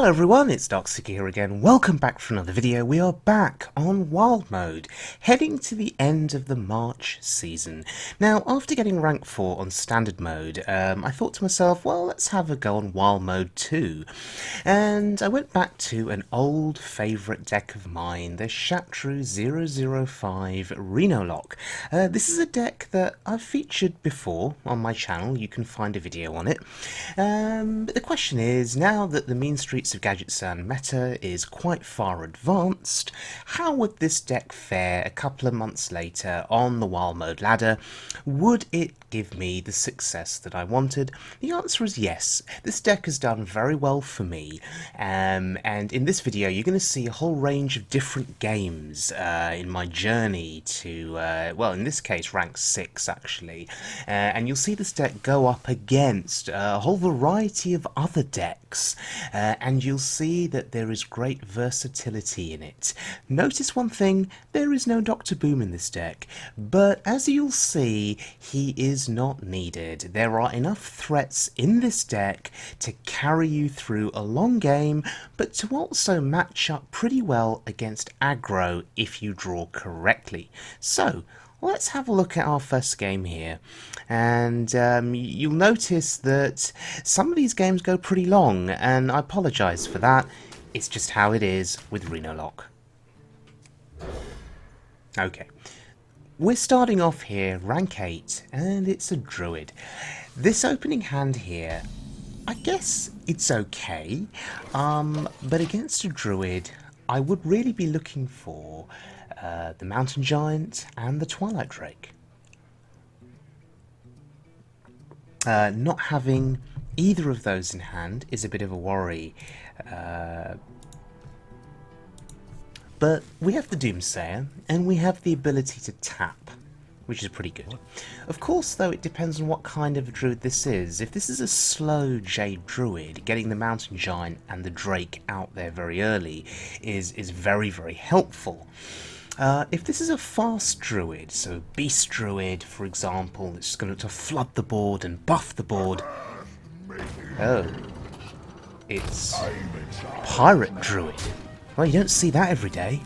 Hello everyone, it's Darkseeker here again. Welcome back for another video. We are back on Wild Mode, heading to the end of the March season. Now, after getting rank 4 on Standard Mode, I thought to myself, well, let's have a go on Wild Mode too. And I went back to an old favourite deck of mine, the Y'shaarj 005 Renolock. This is a deck that I've featured before on my channel. You can find a video on it. But the question is, now that the Mean Streets of Gadgetzan meta is quite far advanced, how would this deck fare a couple of months later on the Wild Mode ladder? Would it give me the success that I wanted? The answer is yes. This deck has done very well for me, and in this video you're going to see a whole range of different games in my journey to, well, in this case rank 6 actually, and you'll see this deck go up against a whole variety of other decks, and you'll see that there is great versatility in it. Notice one thing, there is no Dr. Boom in this deck, but as you'll see, he is not needed. There are enough threats in this deck to carry you through a long game, but to also match up pretty well against aggro if you draw correctly. So, let's have a look at our first game here, and you'll notice that some of these games go pretty long, and I apologise for that. It's just how it is with Renolock. Okay, we're starting off here, rank 8, and it's a druid. This opening hand here, I guess it's okay, but against a druid, I would really be looking for the Mountain Giant and the Twilight Drake. Not having either of those in hand is a bit of a worry, but we have the Doomsayer and we have the ability to tap, which is pretty good. Of course, though, it depends on what kind of a druid this is. If this is a slow Jade druid, getting the Mountain Giant and the Drake out there very early is very, very helpful. If this is a fast druid, so beast druid, for example, that's just going to flood the board and buff the board. Oh, it's pirate druid. Well, you don't see that every day.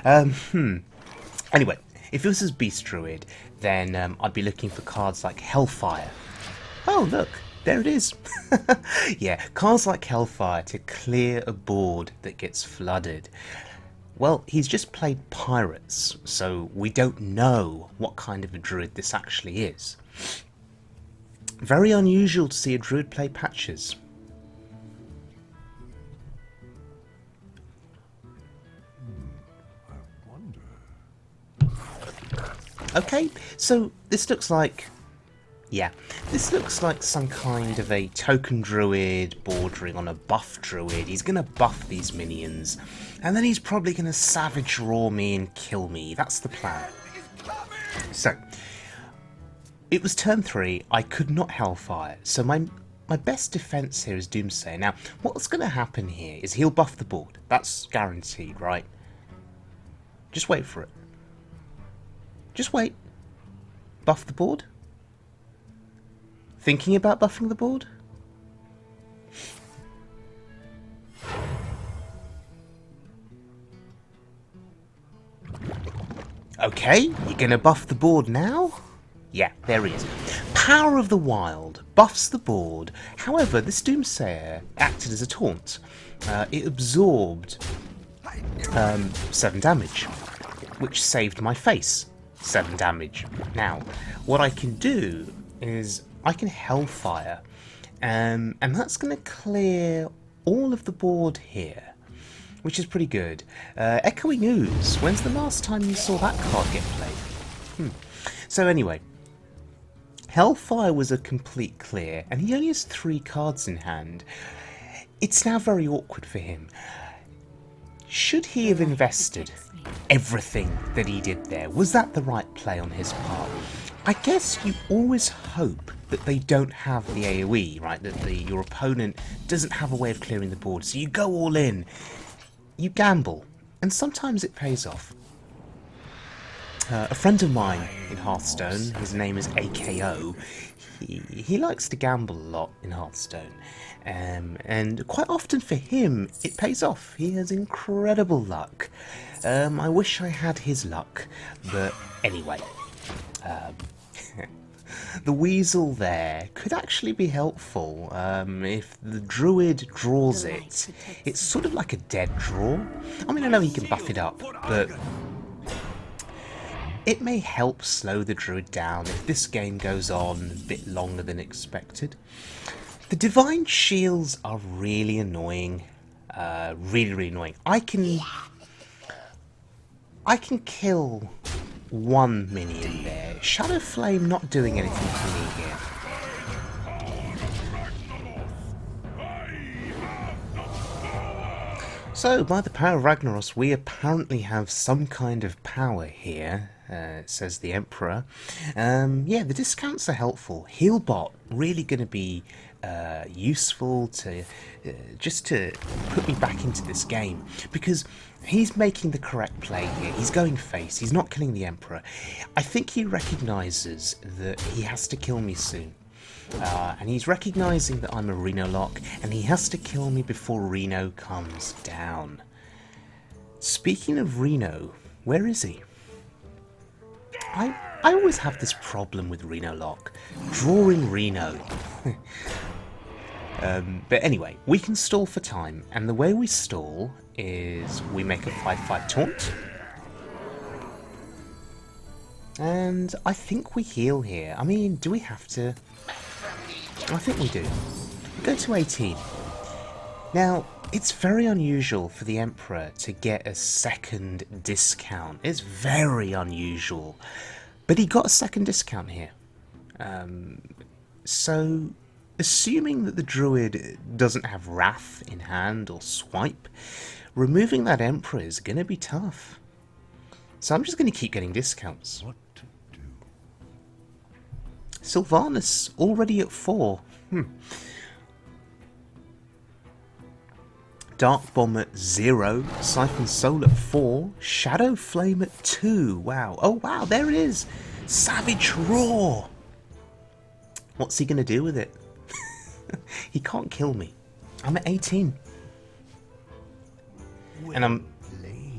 Anyway, if this is beast druid, then I'd be looking for cards like Hellfire. Oh, look, there it is. Yeah, cards like Hellfire to clear a board that gets flooded. Well, he's just played pirates, so we don't know what kind of a druid this actually is. Very unusual to see a druid play patches. Okay, so this looks like... yeah, this looks like some kind of a token druid bordering on a buff druid. He's going to buff these minions, and then he's probably going to savage roar me and kill me. That's the plan. So, it was turn 3, I could not Hellfire, so my best defense here is Doomsayer. Now, what's going to happen here is he'll buff the board. That's guaranteed, right? Just wait for it. Just wait. Buff the board? Thinking about buffing the board? Okay, you're gonna buff the board now? Yeah, there he is. Power of the Wild buffs the board. However, this Doomsayer acted as a taunt. It absorbed 7 damage, which saved my face 7 damage. Now, what I can do is I can Hellfire, and that's going to clear all of the board here, which is pretty good. Echoing Ooze, when's the last time you saw that card get played? So anyway, Hellfire was a complete clear, and he only has 3 cards in hand. It's now very awkward for him. Should he have invested everything that he did there? Was that the right play on his part? I guess you always hope that they don't have the AoE, right? That your opponent doesn't have a way of clearing the board. So you go all in, you gamble, and sometimes it pays off. A friend of mine in Hearthstone, his name is AKO, he likes to gamble a lot in Hearthstone, and quite often for him it pays off. He has incredible luck. I wish I had his luck, but anyway, the weasel there could actually be helpful. If the druid draws it, it's sort of like a dead draw. I mean, I know he can buff it up, but it may help slow the druid down if this game goes on a bit longer than expected. The divine shields are really annoying. Really annoying. I can kill one minion there. Shadowflame not doing anything for me here. So, by the power of Ragnaros, we apparently have some kind of power here, says the Emperor. Yeah, the discounts are helpful. Healbot, really going to be useful to just to put me back into this game, because he's making the correct play here. He's going face, he's not killing the Emperor. I think he recognises that he has to kill me soon. And he's recognising that I'm a Renolock, and he has to kill me before Reno comes down. Speaking of Reno, where is he? I always have this problem with Renolock, drawing Reno. But anyway, we can stall for time, and the way we stall is we make a 5/5 taunt. And I think we heal here. I mean, do we have to? I think we do. Go to 18. Now, it's very unusual for the Emperor to get a second discount. It's very unusual. But he got a second discount here. So, assuming that the Druid doesn't have Wrath in hand or Swipe, removing that Emperor is going to be tough. So I'm just going to keep getting discounts. Sylvanas already at 4. Dark Bomb at 0. Siphon Soul at 4. Shadowflame at 2. Wow. Oh wow, there it is. Savage Roar. What's he going to do with it? He can't kill me. I'm at 18.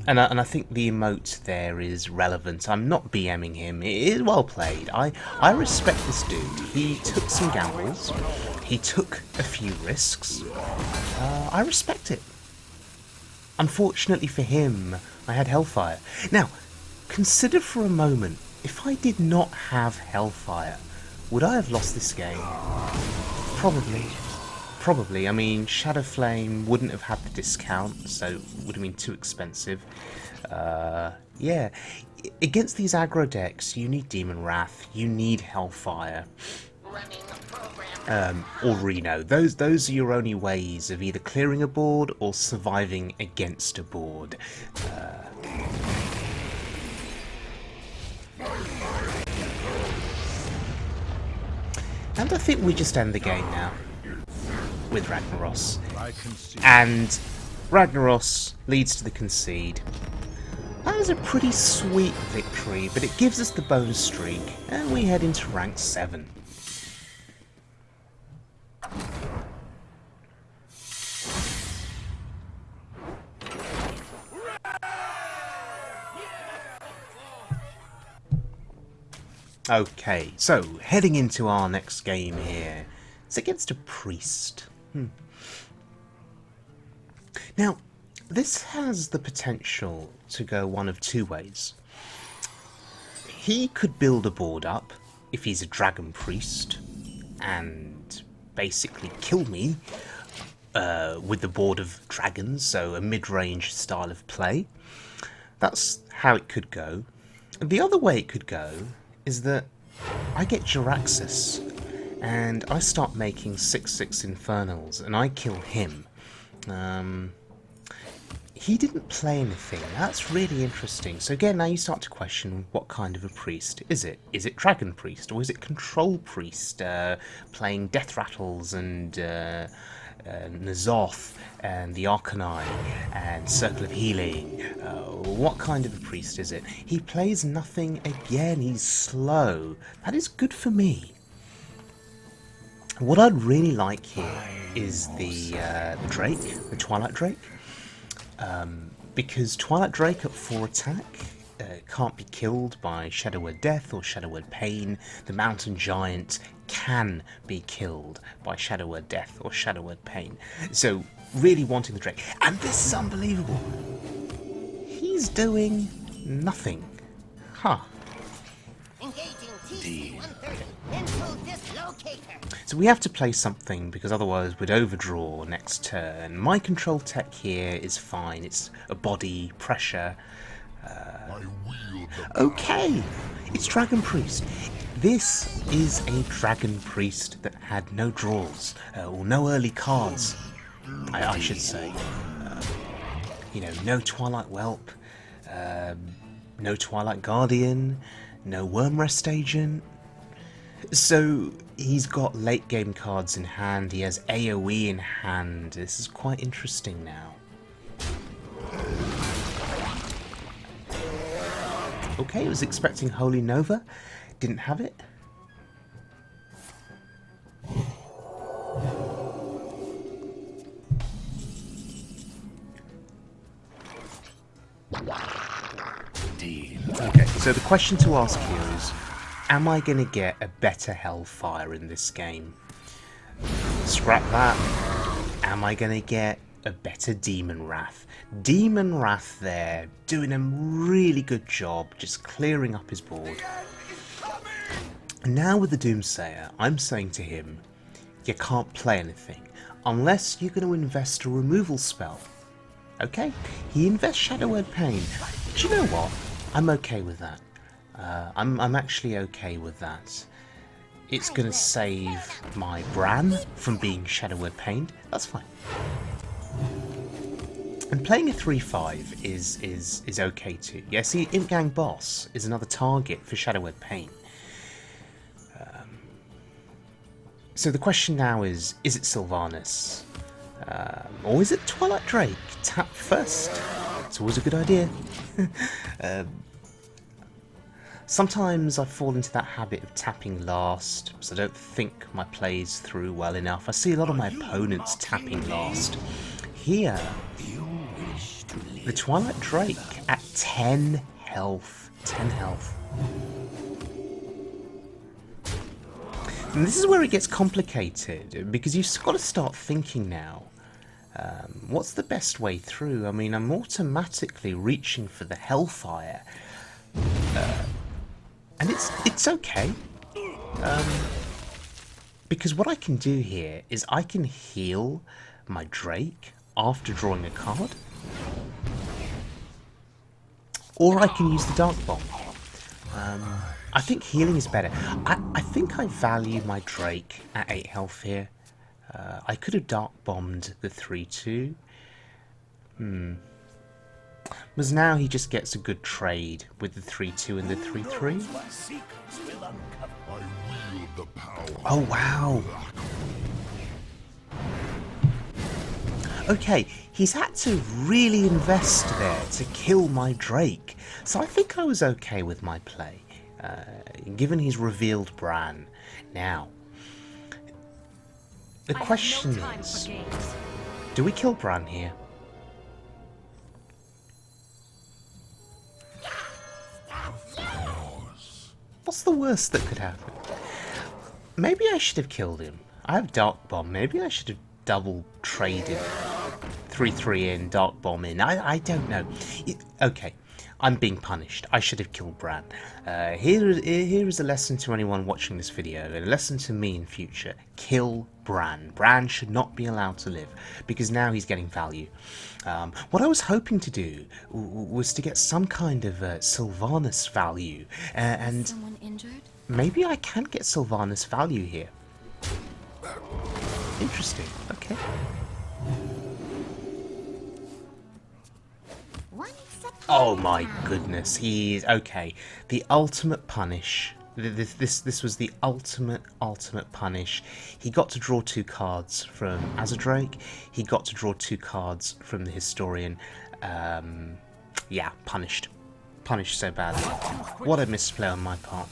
And I think the emote there is relevant. I'm not BMing him. It is well played. I respect this dude. He took some gambles. He took a few risks. I respect it. Unfortunately for him, I had Hellfire. Now, consider for a moment, if I did not have Hellfire, would I have lost this game? Probably. Probably. I mean, Shadowflame wouldn't have had the discount, so it would have been too expensive. Yeah. Against these aggro decks, you need Demon Wrath, you need Hellfire, or Reno. Those are your only ways of either clearing a board or surviving against a board. And I think we just end the game now with Ragnaros. And Ragnaros leads to the concede. That is a pretty sweet victory, but it gives us the bonus streak, and we head into rank 7. Okay, so heading into our next game here. It's against a priest. Now, this has the potential to go one of two ways. He could build a board up, if he's a dragon priest, and basically kill me with the board of dragons, so a mid-range style of play. That's how it could go. The other way it could go is that I get Jaraxxus, and I start making 6/6 Infernals, and I kill him. He didn't play anything. That's really interesting. So again, now you start to question what kind of a priest is it? Is it Dragon Priest, or is it Control Priest, playing Death Rattles and N'Zoth and the Arcanine and Circle of Healing. What kind of a priest is it? He plays nothing again. He's slow. That is good for me. What I'd really like here is the Drake, the Twilight Drake. Because Twilight Drake at 4 attack can't be killed by Shadow Word Death or Shadow Word Pain. The Mountain Giant can be killed by Shadow Word Death or Shadow Word Pain. So, really wanting the Drake. And this is unbelievable. He's doing nothing. Huh. So we have to play something, because otherwise we'd overdraw next turn. Mindcontrol tech here is fine. It's a body, pressure. Okay, it's Dragon Priest. This is a Dragon Priest that had no draws, or no early cards, I should say. You know, no Twilight Whelp, no Twilight Guardian, no Wormrest Agent. So he's got late game cards in hand, he has AoE in hand. This is quite interesting now. Okay, I was expecting Holy Nova, didn't have it. Okay, so the question to ask here is, am I going to get a better Hellfire in this game? Scrap that. Am I going to get a better Demon Wrath? Demon Wrath there, doing a really good job, just clearing up his board. Now with the Doomsayer, I'm saying to him, you can't play anything unless you're going to invest a removal spell. Okay? He invests Shadow Word Pain. Do you know what? I'm okay with that. I'm actually okay with that. It's going to save my Brann from being Shadow Word Pained. That's fine. And playing a 3/5 is okay too. Yeah, see, Imp Gang Boss is another target for Shadow Word Pain. So the question now is it Sylvanas? Or is it Twilight Drake? Tap first. It's always a good idea. Sometimes I fall into that habit of tapping last, because I don't think my play's through well enough. I see a lot of my opponents tapping last. Here, the Twilight Drake at 10 health. 10 health. And this is where it gets complicated, because you've got to start thinking now. What's the best way through? I mean, I'm automatically reaching for the Hellfire. And it's okay. Because what I can do here is I can heal my Drake after drawing a card. Or I can use the Dark Bomb. I think healing is better. I think I value my Drake at 8 health here. I could have Dark Bombed the 3/2. Because now he just gets a good trade with the 3/2 and the 3/3. Oh wow! Okay, he's had to really invest there to kill my Drake. So I think I was okay with my play, given he's revealed Brann. Now, the question is, do we kill Brann here? What's the worst that could happen? Maybe I should have killed him. I have Dark Bomb. Maybe I should have double traded 3/3 in, Dark Bomb in. I don't know. Okay, I'm being punished. I should have killed Brann. Here is a lesson to anyone watching this video, and a lesson to me in future. Kill Brann. Brann should not be allowed to live, because now he's getting value. What I was hoping to do was to get some kind of Sylvanas value, and Someone injured? maybe I can get Sylvanas value here. Interesting. Okay. Oh my goodness, he's okay. The ultimate punish This was the ultimate punish. He got to draw 2 cards from Azure. He got to draw 2 cards from the Historian. Yeah, punished so badly. What a misplay on my part.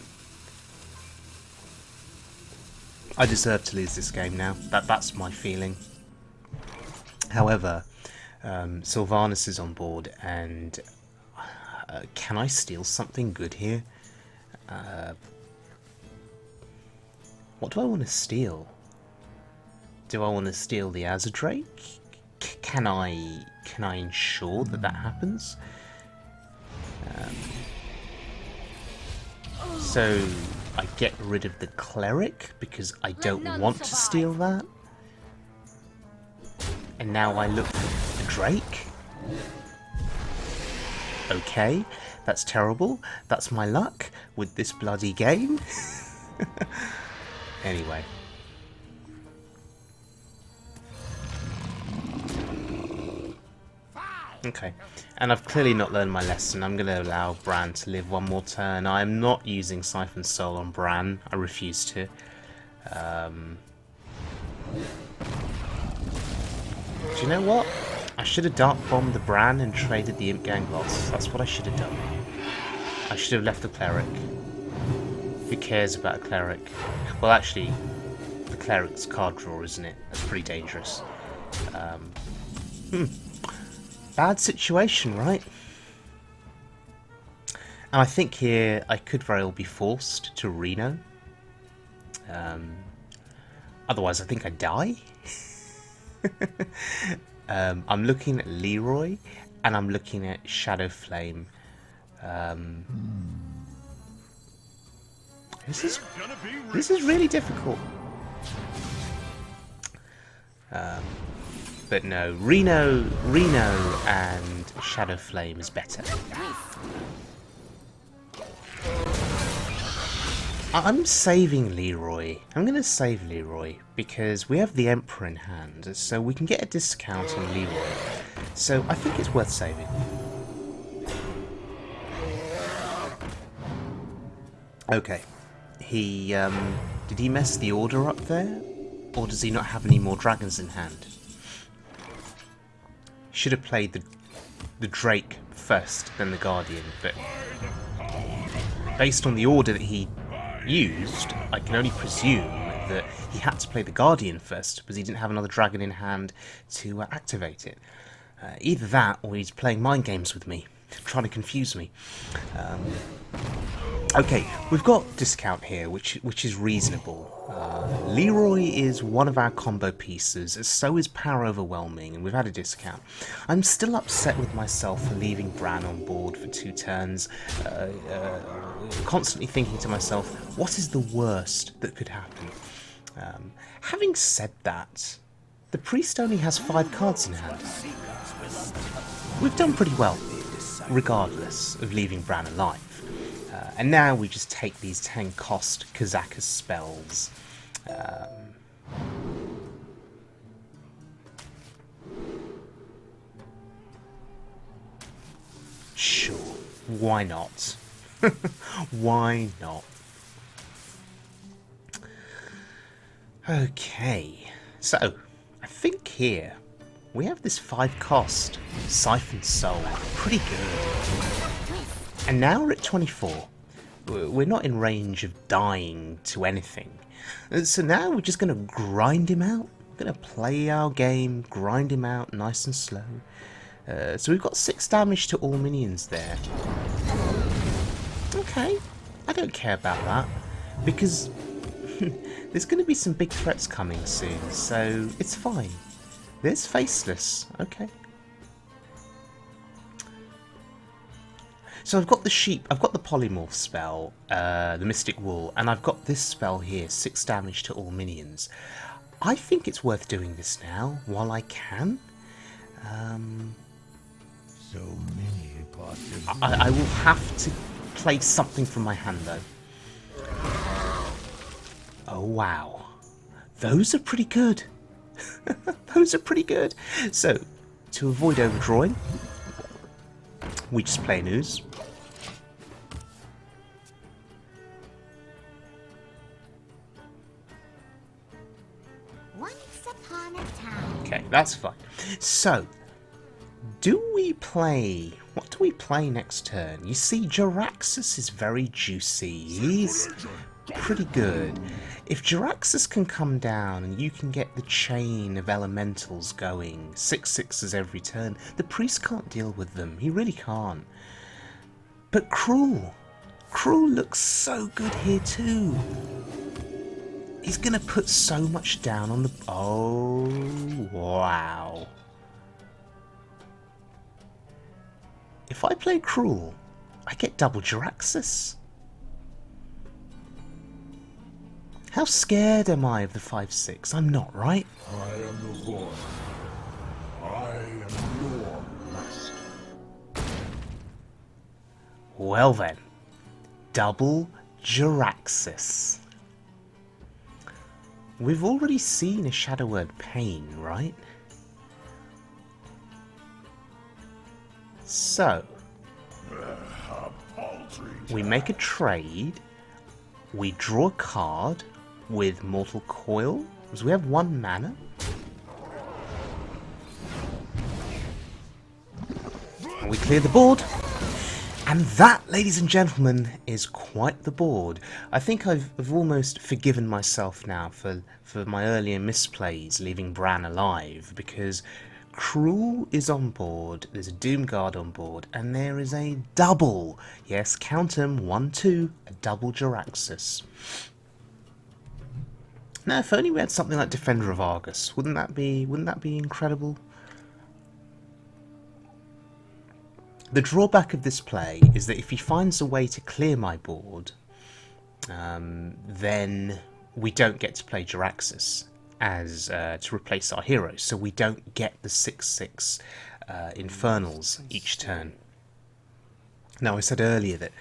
I deserve to lose this game now. That's my feeling. However, Sylvanas is on board, and can I steal something good here? What do I want to steal? Do I want to steal the Azure? Can I ensure that happens? So I get rid of the Cleric because I don't want to steal that. And now I look for the Drake. Okay, that's terrible. That's my luck with this bloody game. Anyway. Okay, and I've clearly not learned my lesson. I'm going to allow Brann to live one more turn. I am not using Siphon Soul on Brann. I refuse to. Do you know what? I should have Dark Bombed the Brann and traded the Imp Gang boss. That's what I should have done. I should have left the Cleric. Who cares about a Cleric? Well, actually, the Cleric's card draw, isn't it? That's pretty dangerous. Bad situation, right? And I think here I could very well be forced to Reno. Otherwise, I think I die. I'm looking at Leroy, and I'm looking at Shadowflame. This is really difficult. But no, Reno and Shadowflame is better. I'm saving Leroy. I'm going to save Leroy because we have the Emperor in hand, so we can get a discount on Leroy. So I think it's worth saving. Okay. Did he mess the order up there? Or does he not have any more dragons in hand? Should have played the Drake first, then the Guardian, but based on the order that he used, I can only presume that he had to play the Guardian first because he didn't have another dragon in hand to activate it. Either that, or he's playing mind games with me, trying to confuse me. Okay, we've got discount here, which is reasonable. Leroy is one of our combo pieces, so is Power Overwhelming, and we've had a discount. I'm still upset with myself for leaving Brann on board for 2 turns, constantly thinking to myself, what is the worst that could happen? Having said that, the Priest only has 5 cards in hand. We've done pretty well, regardless of leaving Brann alive. And now we just take these 10 cost Kazakus spells. Sure, why not? Why not? Okay, so I think here we have this 5 cost Siphon Soul. Pretty good. And now we're at 24. We're not in range of dying to anything. So now we're just going to grind him out. We're going to play our game, grind him out nice and slow. So we've got 6 damage to all minions there. Okay, I don't care about that. Because there's going to be some big threats coming soon, so it's fine. There's Faceless, okay. So I've got the sheep, I've got the polymorph spell, the Mystic Wool, and I've got this spell here, 6 damage to all minions. I think it's worth doing this now, while I can. So many possibilities. I will have to play something from my hand, though. Oh, wow. Those are pretty good. Those are pretty good. So, to avoid overdrawing, we just play an ooze. upon a time. Okay, that's fine. So, do we play... What do we play next turn? You see, Jaraxxus is very juicy. He's pretty good. If Jaraxxus can come down and you can get the chain of elementals going, 6/6s every turn, the priest can't deal with them. He really can't. But Krul looks so good here too. He's gonna put so much down on the... Oh, wow. If I play Krul, I get double Jaraxxus. How scared am I of the 5/6? I'm not, right? I am the void. I am your master. Well then, double Jaraxxus. We've already seen a Shadow Word Pain, right? So, we make a trade, we draw a card with Mortal Coil, because we have 1 mana. And we clear the board. And that, ladies and gentlemen, is quite the board. I think I've almost forgiven myself now for my earlier misplays leaving Brann alive, because Krul is on board, there's a Doomguard on board, and there is a double, yes, count 'em, 1, 2, a double Jaraxxus. Now, if only we had something like Defender of Argus, wouldn't that be incredible? The drawback of this play is that if he finds a way to clear my board, then we don't get to play Jaraxxus as to replace our heroes, so we don't get the 6/6 Infernals each turn. Now, I said earlier that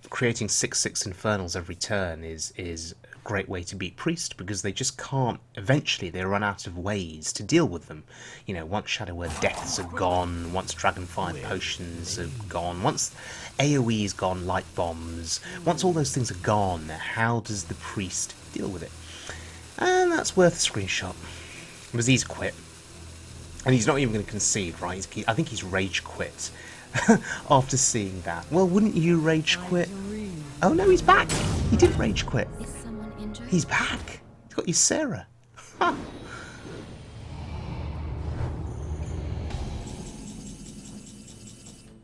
creating 6/6 Infernals every turn is a great way to beat Priest, because they just can't, eventually they run out of ways to deal with them. You know, once Shadow Word Deaths are gone, once Dragonfire Potions are gone, once AoE's gone, Light Bombs, once all those things are gone, how does the Priest deal with it? And that's worth a screenshot, because he's quit. And he's not even going to concede, right? I think he's rage quit after seeing that. Well, wouldn't you rage quit? Oh no, he's back! He didn't rage quit. Is someone injured? He's back! He's got Y'shaarj.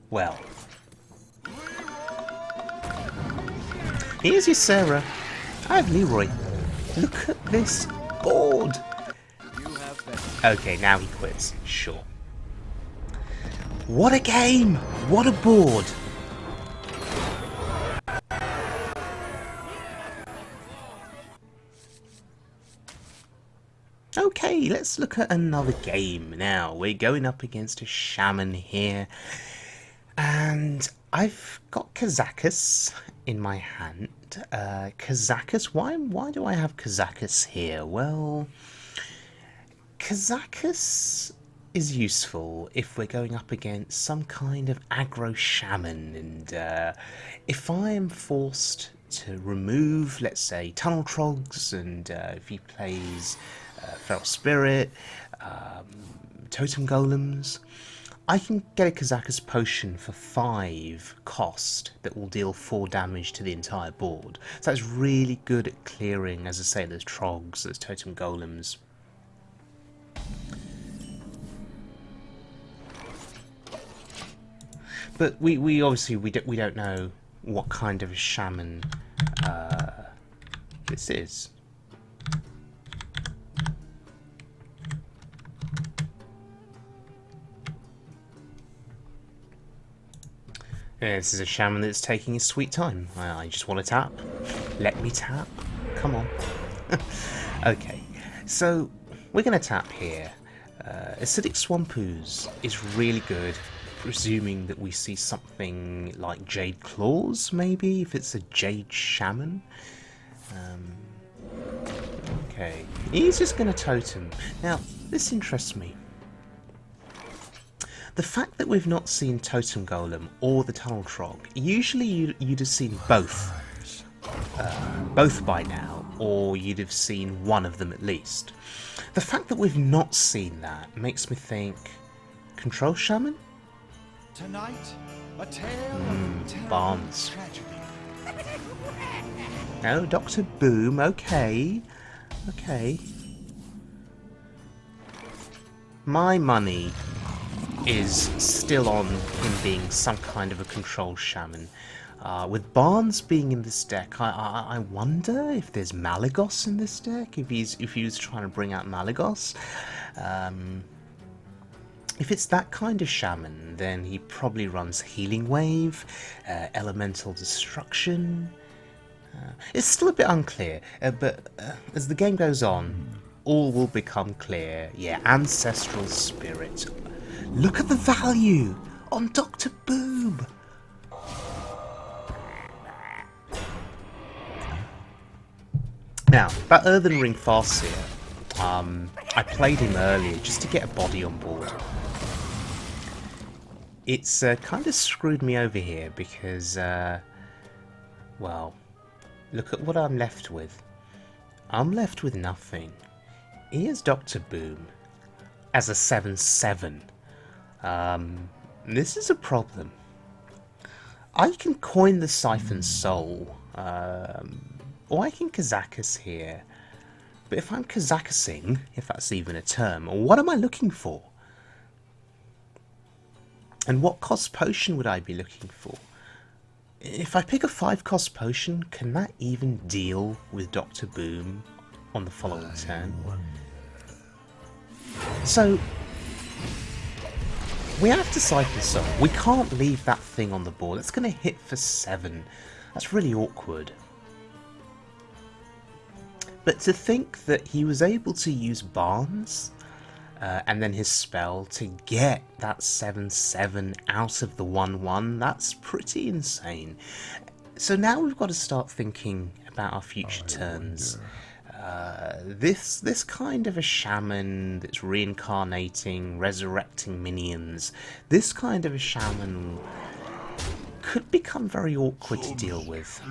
Well. Here's Y'shaarj. I have Leroy. Look at this board! Okay, now he quits. Sure. What a game! What a board! Okay, let's look at another game now. We're going up against a Shaman here. And I've got Kazakus in my hand. Kazakus, why do I have Kazakus here? Well, Kazakus is useful if we're going up against some kind of aggro Shaman, and if I am forced to remove, let's say, Tunnel Trogs, and if he plays Feral Spirit, Totem Golems, I can get a Kazakus potion for 5 cost that will deal 4 damage to the entire board. So that's really good at clearing, as I say, those Trogs, those Totem Golems. But we obviously we don't know what kind of a Shaman this is. Yeah, this is a Shaman that's taking his sweet time. I just want to tap. Let me tap. Come on. Okay, so we're going to tap here. Acidic Swamp Ooze is really good, presuming that we see something like Jade Claws, maybe, if it's a Jade Shaman. Okay, he's just going to totem. Now, this interests me. The fact that we've not seen Totem Golem or the Tunnel Trog, usually you'd have seen both by now, or you'd have seen one of them at least. The fact that we've not seen that makes me think... Control Shaman? Tonight, a tale of terrible Barnes. tragedy. No, Dr. Boom, okay. Okay. My money is still on him being some kind of a control shaman. With Barnes being in this deck, I wonder if there's Malygos in this deck, if he was trying to bring out Malygos. If it's that kind of shaman, then he probably runs Healing Wave, Elemental Destruction. It's still a bit unclear, but as the game goes on, all will become clear. Yeah, Ancestral Spirit. Look at the value on Dr. Boom! Now, that Earthen Ring Farseer, I played him earlier just to get a body on board. It's kind of screwed me over here because, well, look at what I'm left with. I'm left with nothing. Here's Dr. Boom as a 7/7. This is a problem. I can coin the Siphon Soul, or I can Kazakus here. But if I'm Kazakusing, if that's even a term, what am I looking for? And what cost potion would I be looking for? If I pick a 5-cost potion, can that even deal with Dr. Boom on the following turn? So, we have to Siphon Soul. We can't leave that thing on the board. It's going to hit for 7. That's really awkward. But to think that he was able to use Barnes and then his spell to get that 7/7 out of the 1/1, that's pretty insane. So now we've got to start thinking about our future turns. This kind of a shaman that's reincarnating, resurrecting minions, this kind of a shaman could become very awkward to deal with.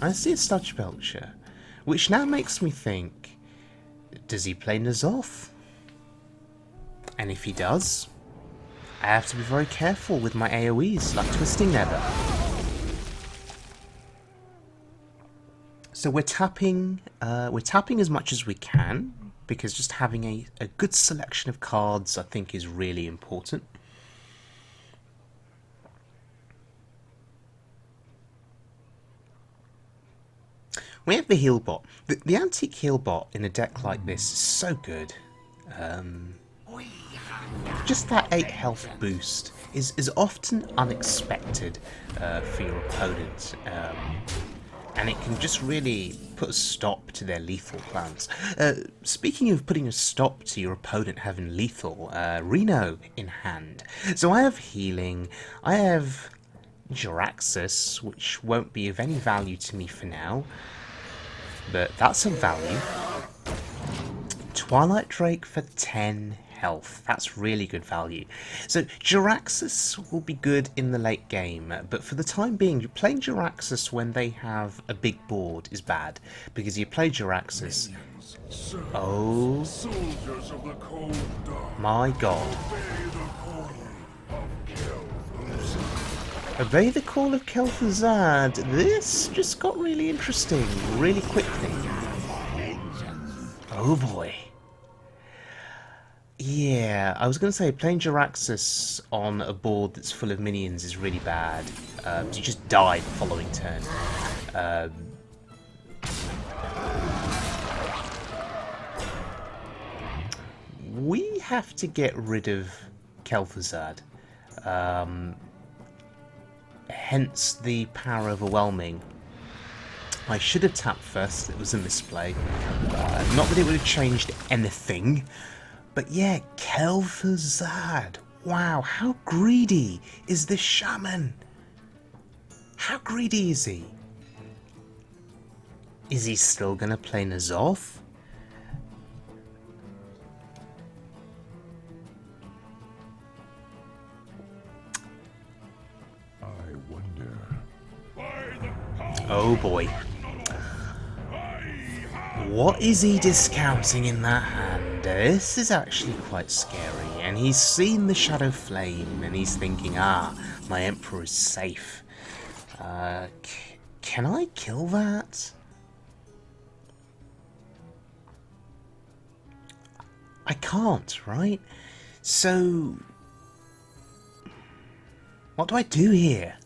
I see a Sludge Belcher, which now makes me think, does he play N'Zoth? And if he does, I have to be very careful with my AoEs, like Twisting Nether. So we're tapping as much as we can, because just having a good selection of cards I think is really important. We have the Healbot. The antique Healbot in a deck like this is so good. Just that 8 health boost is often unexpected for your opponent. And it can just really put a stop to their lethal plans. Speaking of putting a stop to your opponent having lethal, Reno in hand. So I have healing, I have Jaraxxus, which won't be of any value to me for now, but that's of value. Twilight Drake for 10 health, that's really good value. So Jaraxxus will be good in the late game, but for the time being, playing Jaraxxus when they have a big board is bad, because you play Jaraxxus. Oh my god. Obey the call of Kel'Thuzad. This just got really interesting really quickly. Oh boy. Yeah, I was going to say, playing Jaraxxus on a board that's full of minions is really bad. You just die the following turn. We have to get rid of Kel'Thuzad. Hence the power overwhelming. I should have tapped first, it was a misplay. Not that it would have changed anything. But yeah, Kel'Thuzad. Wow, how greedy is this shaman? How greedy is he? Is he still going to play N'Zoth? I wonder. Oh boy. What is he discounting in that hand? This is actually quite scary. And he's seen the Shadowflame and he's thinking, ah, my Emperor is safe. Can I kill that? I can't, right? So, what do I do here?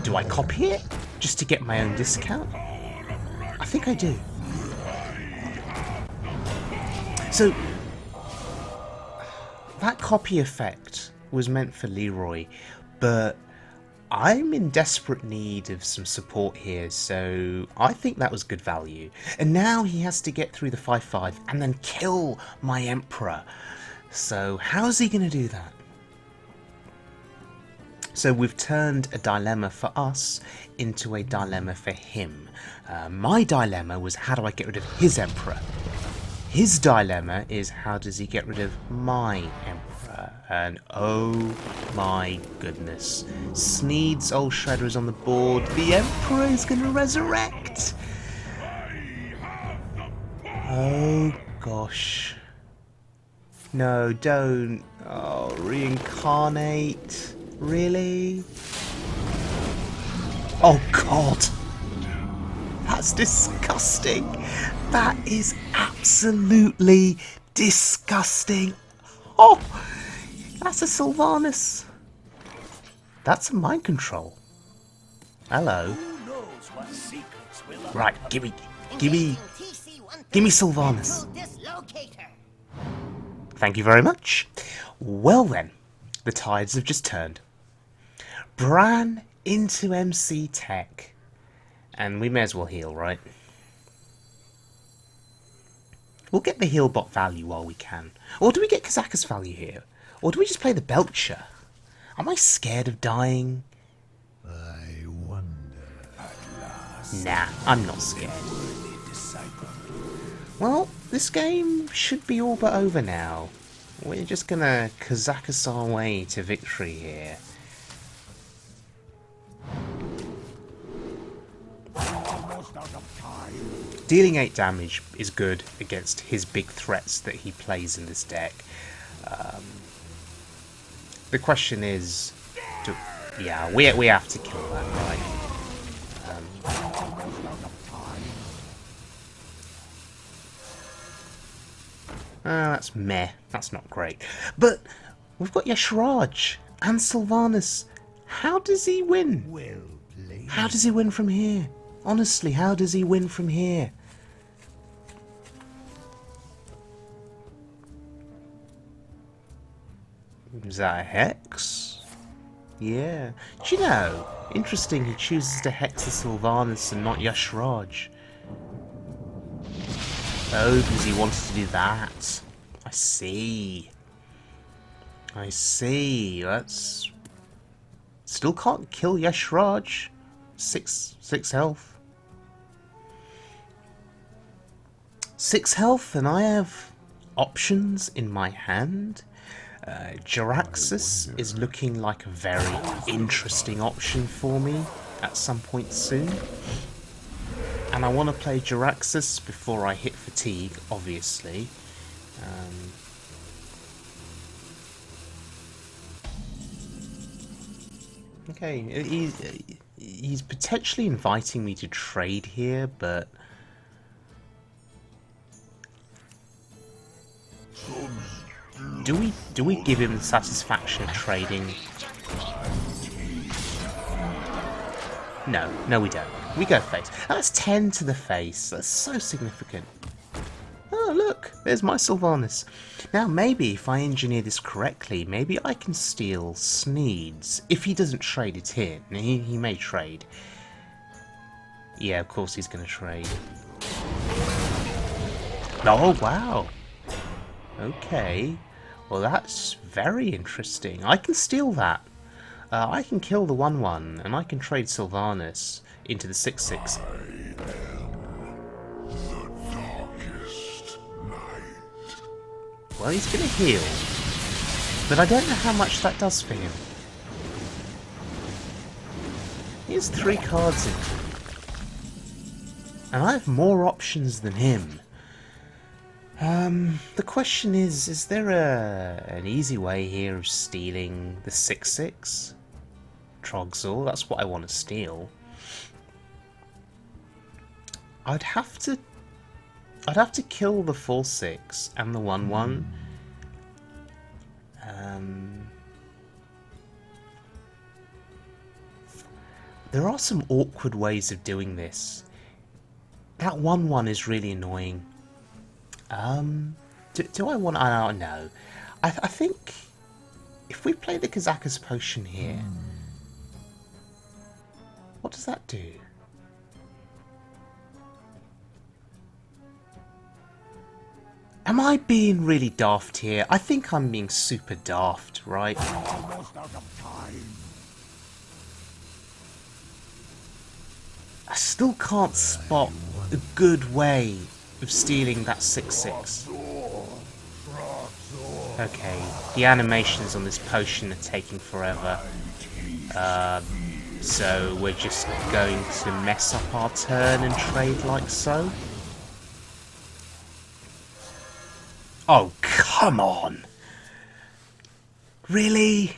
Do I copy it just to get my own discount? I think I do. So, that copy effect was meant for Leroy, but I'm in desperate need of some support here, so I think that was good value. And now he has to get through the 5-5 and then kill my Emperor. So how's he going to do that? So we've turned a dilemma for us into a dilemma for him. My dilemma was, how do I get rid of his Emperor? His dilemma is, how does he get rid of my Emperor? And oh my goodness. Sneeds old Shredder is on the board. The Emperor is going to resurrect. Oh gosh. No, don't. Oh, Reincarnate. Really? Oh god. That's disgusting. That is absolutely disgusting. Oh, that's a Sylvanas. That's a Mindcontrol. Hello. Right, give me Sylvanas. Thank you very much. Well then, the tides have just turned. Brann into MC Tech. And we may as well heal, right? We'll get the Healbot value while we can. Or do we get Kazaka's value here? Or do we just play the Belcher? Am I scared of dying? I wonder at last. Nah, I'm not scared. Well, this game should be all but over now. We're just gonna Kazakas our way to victory here. Dealing 8 damage is good against his big threats that he plays in this deck. The question is, yeah, we have to kill that, right? That's meh. That's not great. But we've got Y'shaarj and Sylvanas. How does he win? How does he win from here? Honestly, how does he win from here? Is that a Hex? Yeah. Do you know, interesting he chooses to Hex the Sylvanas and not Y'shaarj. Oh, because he wanted to do that. I see. I see. That's... Still can't kill Y'shaarj. 6 health. 6 health, and I have options in my hand. Jaraxxus is looking like a very interesting option for me at some point soon. And I want to play Jaraxxus before I hit fatigue, obviously. Okay, he's potentially inviting me to trade here, but... Do we give him the satisfaction of trading? No we don't. We go face. That's 10 to the face. That's so significant. Oh look, there's my Sylvanas. Now maybe if I engineer this correctly, maybe I can steal Sneeds. If he doesn't trade, it's here. He may trade. Yeah, of course he's going to trade. Oh wow. Okay. Well, that's very interesting. I can steal that. I can kill the 1/1, and I can trade Sylvanas into the 6/6. Well, he's going to heal. But I don't know how much that does for him. He has 3 cards in. And I have more options than him. The question is there an easy way here of stealing the 6/6? Trogzor, that's what I want to steal. I'd have to kill the 4/6 and the 1/1. There are some awkward ways of doing this. That 1/1 is really annoying. Do I want... I don't know. I think if we play the Y'Shaarj potion here, what does that do? Am I being really daft here? I think I'm being super daft, right? Almost out of time. I still can't spot a good way of stealing that 6/6. Okay, the animations on this potion are taking forever. So we're just going to mess up our turn and trade like so. Oh, come on! Really?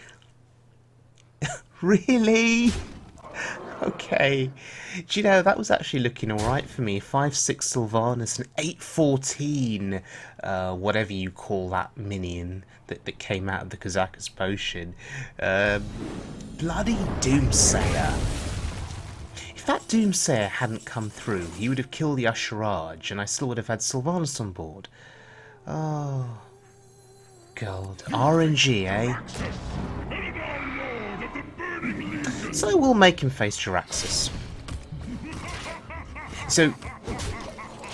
Really? Okay. Do you know, that was actually looking alright for me. 5/6 Sylvanas and 8/14, whatever you call that minion that came out of the Y'Shaarj potion. Bloody Doomsayer. If that Doomsayer hadn't come through, he would have killed Y'Shaarj, and I still would have had Sylvanas on board. Oh, God. RNG, eh? So we'll make him face Jaraxxus. So,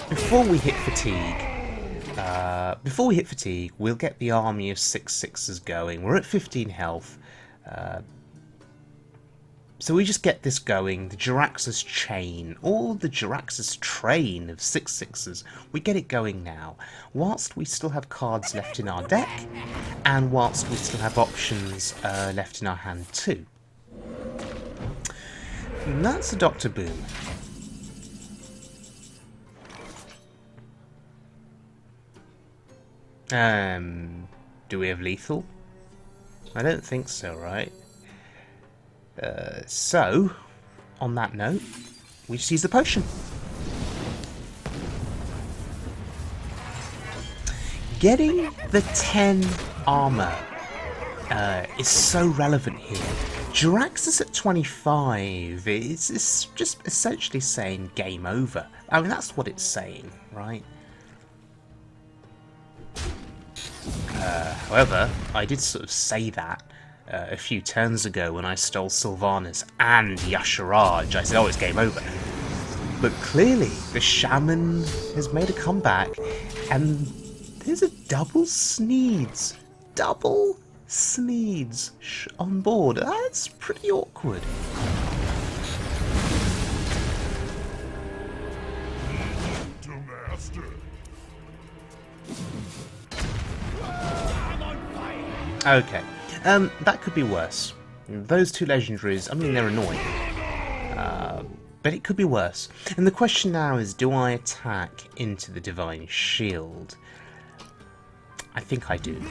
before we hit fatigue, we'll get the army of 6/6s going. We're at 15 health. So we just get this going, the Jaraxxus chain, or the Jaraxxus train of 6/6s, we get it going now, whilst we still have cards left in our deck, and whilst we still have options left in our hand too. And that's a Dr. Boom. Do we have lethal? I don't think so, right? So, on that note, we just use the potion. Getting the 10 armor is so relevant here. Jaraxxus at 25 is just essentially saying game over. I mean, that's what it's saying, right? However, I did sort of say that a few turns ago when I stole Sylvanas and Y'Shaarj. I said, oh, it's game over. But clearly, the Shaman has made a comeback, and there's a double Sneeds. Double Sneeds on board. That's pretty awkward. To master. Okay, that could be worse. Those two legendaries, I mean, they're annoying. But it could be worse. And the question now is, do I attack into the Divine Shield? I think I do.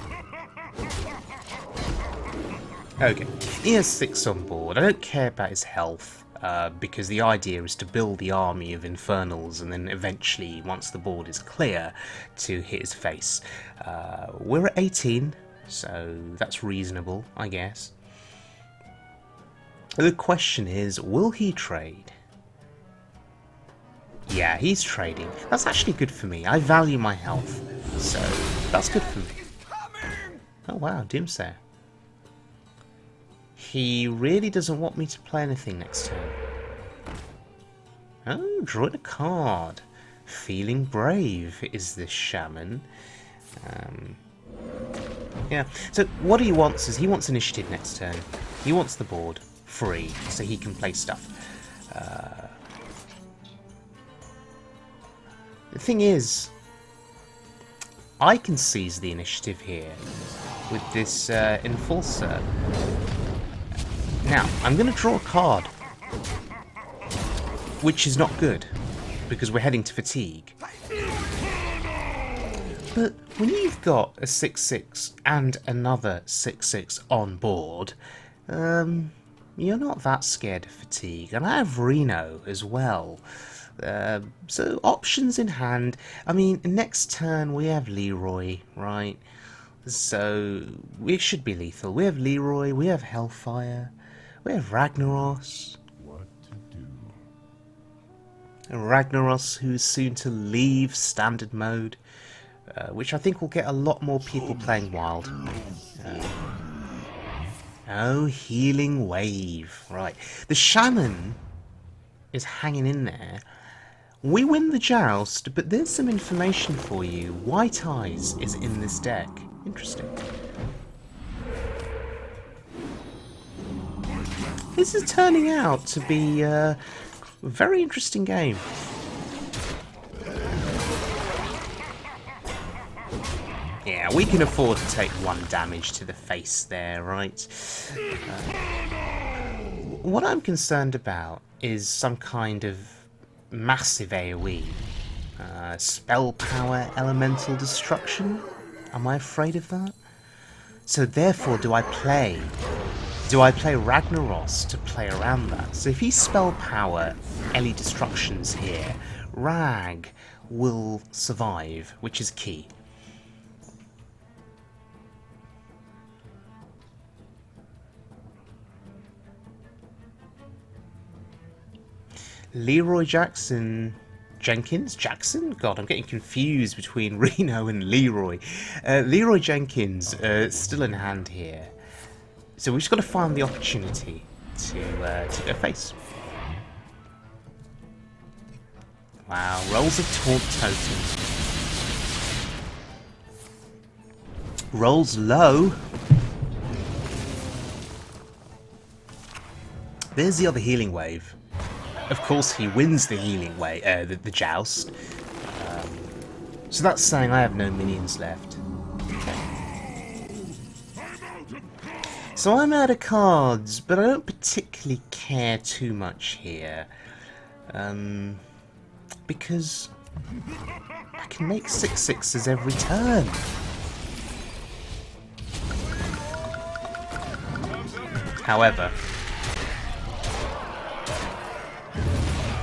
Okay, he has 6 on board. I don't care about his health, because the idea is to build the army of Infernals and then eventually, once the board is clear, to hit his face. We're at 18, so that's reasonable, I guess. The question is, will he trade? Yeah, he's trading. That's actually good for me. I value my health, so that's good for me. Oh wow, Doomsayer. He really doesn't want me to play anything next turn. Oh, drawing a card. Feeling brave is this Shaman. Yeah, so what he wants is he wants initiative next turn. He wants the board free so he can play stuff. The thing is, I can seize the initiative here with this Enforcer. Now, I'm going to draw a card, which is not good, because we're heading to fatigue. But when you've got a 6/6 and another 6/6 on board, you're not that scared of fatigue. And I have Reno as well. So options in hand. I mean, next turn we have Leroy, right? So we should be lethal. We have Leroy, we have Hellfire, we have Ragnaros. What to do? Ragnaros, who's soon to leave standard mode, which I think will get a lot more people playing wild. Oh, healing wave. Right. The Shaman is hanging in there. We win the joust, but there's some information for you. White Eyes is in this deck. Interesting. This is turning out to be a very interesting game. Yeah, we can afford to take 1 damage to the face there, right? What I'm concerned about is some kind of massive AoE. Spell power, elemental destruction? Am I afraid of that? So therefore, do I play Ragnaros to play around that? So if he spell power, Ellie destructions here, Rag will survive, which is key. Leroy Jackson. Jackson? God, I'm getting confused between Reno and Leroy. Leroy Jenkins, still in hand here. So we've just got to find the opportunity to go face. Wow, rolls of Taunt Totem. Rolls low. There's the other healing wave. Of course, he wins the healing way, the joust. So that's saying I have no minions left. Okay. So I'm out of cards, but I don't particularly care too much here. Because I can make 6/6s every turn. However,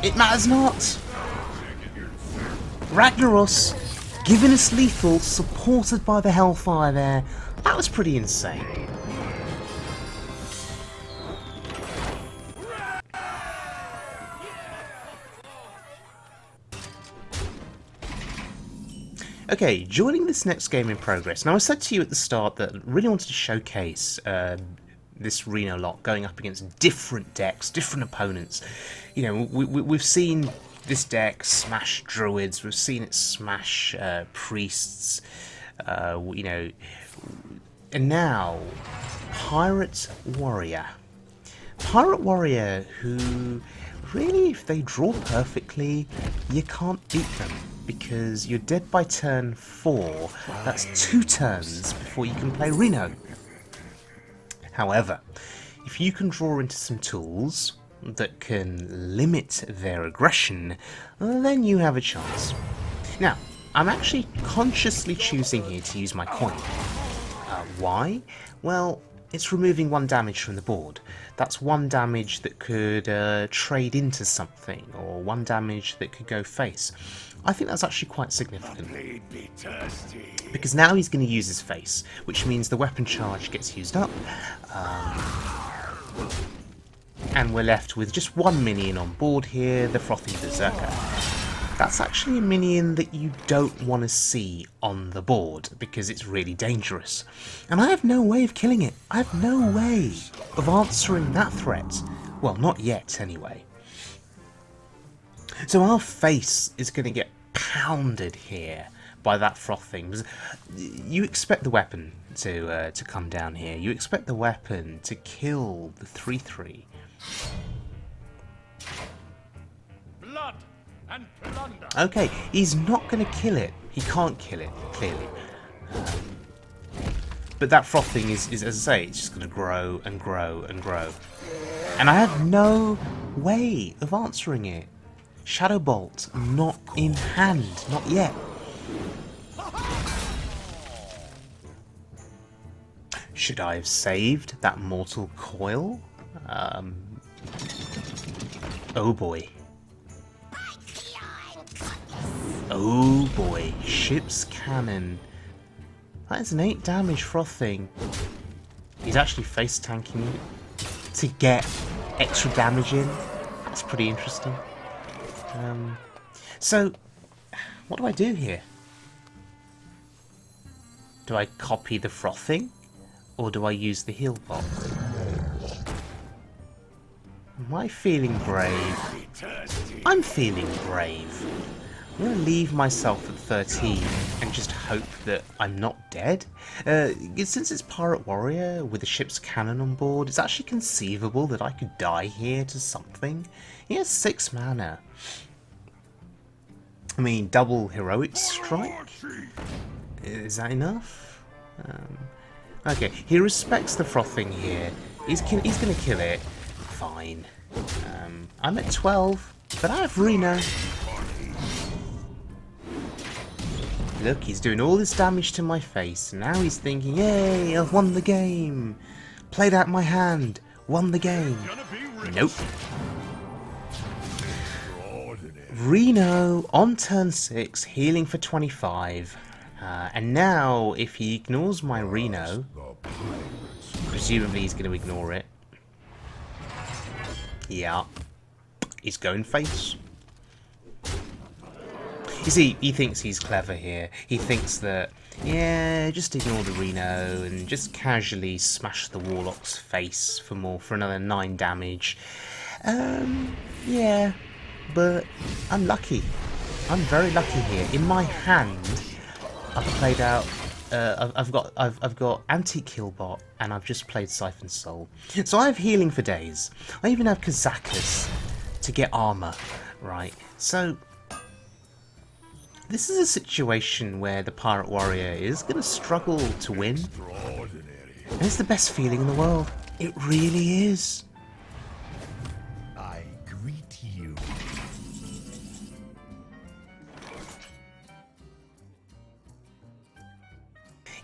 it matters not. Ragnaros giving us lethal, supported by the Hellfire there. That was pretty insane. Okay, joining this next game in progress. Now I said to you at the start that I really wanted to showcase this Renolock going up against different decks, different opponents. You know, we've seen this deck smash druids, we've seen it smash priests, you know, and now Pirate Warrior. Pirate Warrior, who really, if they draw perfectly, you can't beat them because you're dead by turn 4. That's 2 turns before you can play Reno. However, if you can draw into some tools that can limit their aggression, then you have a chance. Now, I'm actually consciously choosing here to use my coin. Why? Well, it's removing 1 damage from the board. That's 1 damage that could trade into something, or 1 damage that could go face. I think that's actually quite significant. Because now he's going to use his face, which means the weapon charge gets used up. And we're left with just 1 minion on board here, the Frothing Berserker. That's actually a minion that you don't want to see on the board, because it's really dangerous. And I have no way of killing it. I have no way of answering that threat. Well, not yet, anyway. So our face is going to get pounded here by that Frothing. You expect the weapon to come down here. You expect the weapon to kill the 3/3. Blood and plunder. Okay, he's not going to kill it. He can't kill it, clearly. But that Frothing is, as I say, it's just going to grow and grow and grow. And I have no way of answering it. Shadow Bolt, not in hand, not yet. Should I have saved that Mortal Coil? Oh boy. Oh boy, Ship's Cannon. That is an 8 damage frothing. He's actually face tanking it to get extra damage in. That's pretty interesting. So, what do I do here? Do I copy the frothing? Or do I use the Healbot? Am I feeling brave? I'm feeling brave. I'm going to leave myself at 13 and just hope that I'm not dead. Since it's Pirate Warrior with a ship's cannon on board, it's actually conceivable that I could die here to something. He has 6 mana. I mean, double heroic strike? Is that enough? Okay, he respects the frothing here. He's going to kill it. Fine. I'm at 12, but I have Reno. Look, he's doing all this damage to my face, and now he's thinking, yay, I've won the game. Played out my hand, won the game. Nope. Reno on turn 6, healing for 25. And now, if he ignores my Reno, presumably he's going to ignore it. Yeah. He's going face. You see, he thinks he's clever here. He thinks that, yeah, just ignore the Reno and just casually smash the Warlock's face for another 9 damage. Yeah, but I'm lucky. I'm very lucky here. In my hand, I've played out. I've got Antique Healbot, and I've just played Siphon Soul. So I have healing for days. I even have Kazakus to get armor, right? So this is a situation where the Pirate Warrior is going to struggle to win. And it's the best feeling in the world. It really is. I greet you.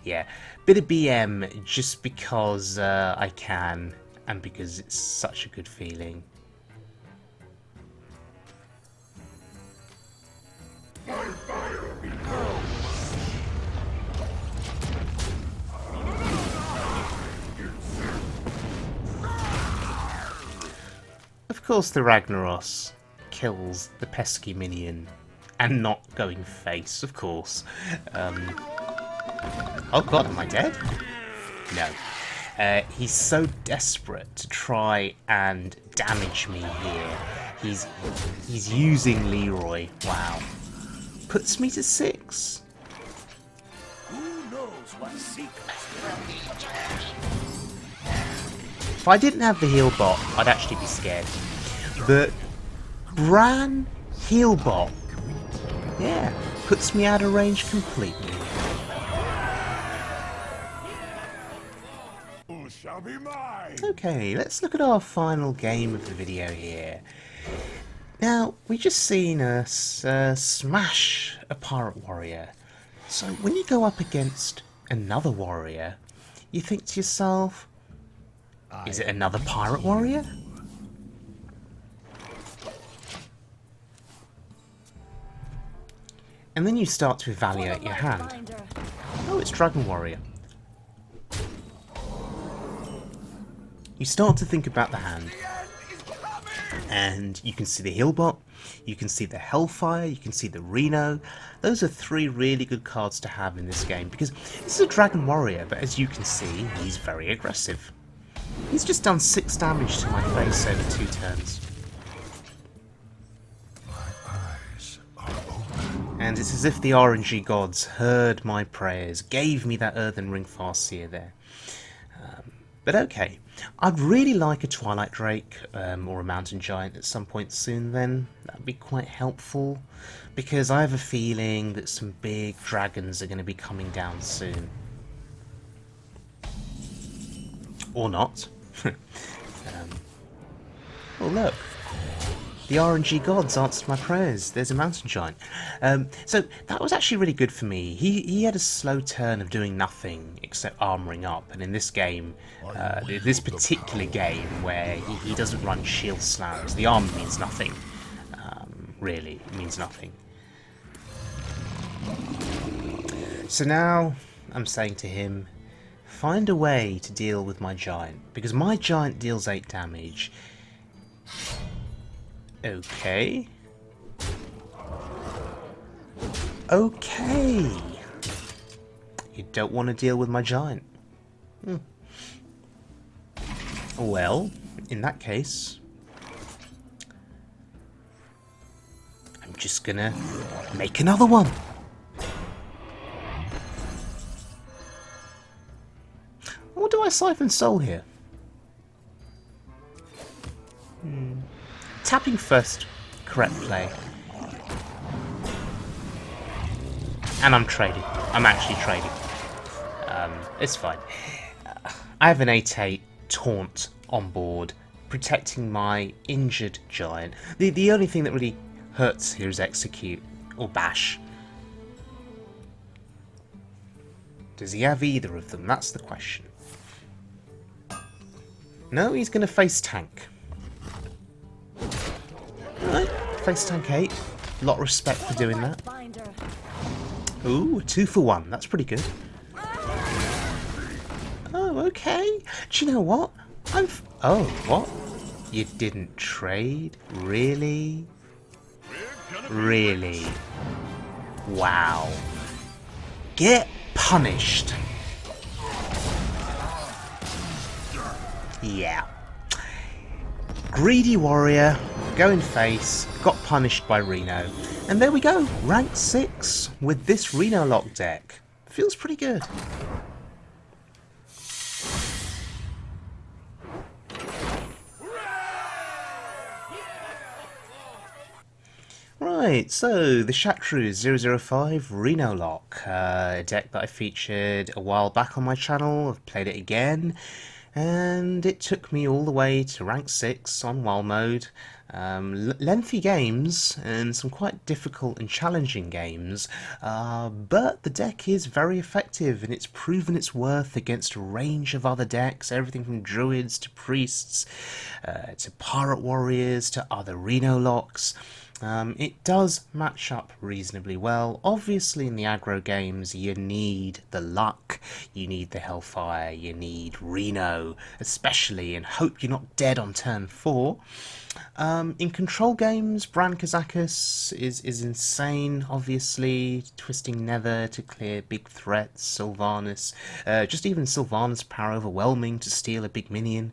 Yeah, bit of BM just because I can, and because it's such a good feeling. Of course the Ragnaros kills the pesky minion, and not going face, of course. Oh god, am I dead? No. He's so desperate to try and damage me here. He's using Leroy. Wow. Puts me to 6. Who knows what secrets If I didn't have the Healbot, I'd actually be scared. But Brann Healbot, yeah, puts me out of range completely. Shall be mine. Okay, let's look at our final game of the video here. Now, we just seen us smash a Pirate Warrior. So when you go up against another warrior, you think to yourself, is it another Pirate Warrior? And then you start to evaluate your hand. Oh, it's Dragon Warrior. You start to think about the hand, and you can see the Healbot, you can see the Hellfire, you can see the Reno. Those are 3 really good cards to have in this game, because this is a Dragon Warrior, but as you can see, he's very aggressive. He's just done 6 damage to my face over 2 turns. And it's as if the RNG gods heard my prayers, gave me that Earthen Ring Farseer there. But okay, I'd really like a Twilight Drake or a Mountain Giant at some point soon then. That'd be quite helpful, because I have a feeling that some big dragons are going to be coming down soon. Or not. Oh look, The RNG gods answered my prayers. There's a mountain giant. So that was actually really good for me. He had a slow turn of doing nothing except armoring up, and in this game, this particular game where he doesn't run shield slams, the armor means nothing. Really, it means nothing. So now I'm saying to him, find a way to deal with my giant, because my giant deals 8 damage. Okay. Okay. You don't want to deal with my giant. Well, in that case, I'm just gonna make another one. What do I siphon soul here? Tapping first, correct play. And I'm trading. I'm actually trading. It's fine. I have an 8/8 taunt on board, protecting my injured giant. The only thing that really hurts here is execute or bash. Does he have either of them? That's the question. No, he's going to face tank. Alright, face tank 8. A lot of respect for doing that. Ooh, 2 for 1. That's pretty good. Oh, okay. Do you know what? Oh, what? You didn't trade? Really? Really? Wow. Get punished. Yeah. Greedy warrior, going face, got punished by Reno. And there we go, rank 6 with this Renolock deck. Feels pretty good. Right, so the Y'shaarj 005 Renolock, a deck that I featured a while back on my channel. I've played it again, and it took me all the way to rank 6 on wild mode. Lengthy games and some quite difficult and challenging games, but the deck is very effective and it's proven its worth against a range of other decks, everything from druids to priests to pirate warriors to other Renolocks. It does match up reasonably well. Obviously in the aggro games you need the luck, you need the Hellfire, you need Reno especially, and hope you're not dead on turn 4. In control games, Brann is insane, obviously. Twisting Nether to clear big threats, Sylvanas, just even Sylvanas' power overwhelming to steal a big minion.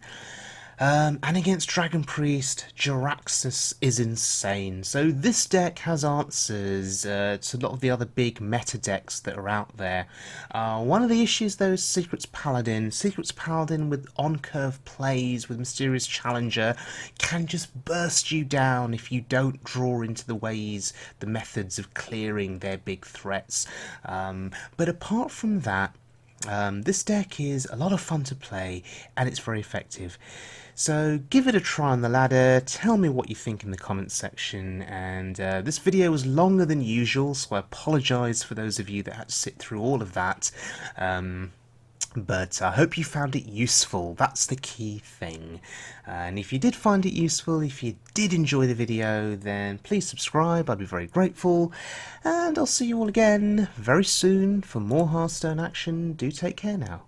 And against Dragon Priest, Jaraxxus is insane. So this deck has answers to a lot of the other big meta decks that are out there. One of the issues though is Secret's Paladin. Secret's Paladin with on-curve plays with Mysterious Challenger can just burst you down if you don't draw into the ways, the methods of clearing their big threats. But apart from that, this deck is a lot of fun to play and it's very effective. So give it a try on the ladder, tell me what you think in the comments section, and this video was longer than usual, so I apologise for those of you that had to sit through all of that. But I hope you found it useful. That's the key thing. And if you did find it useful, if you did enjoy the video, then please subscribe. I'd be very grateful. And I'll see you all again very soon for more Hearthstone action. Do take care now.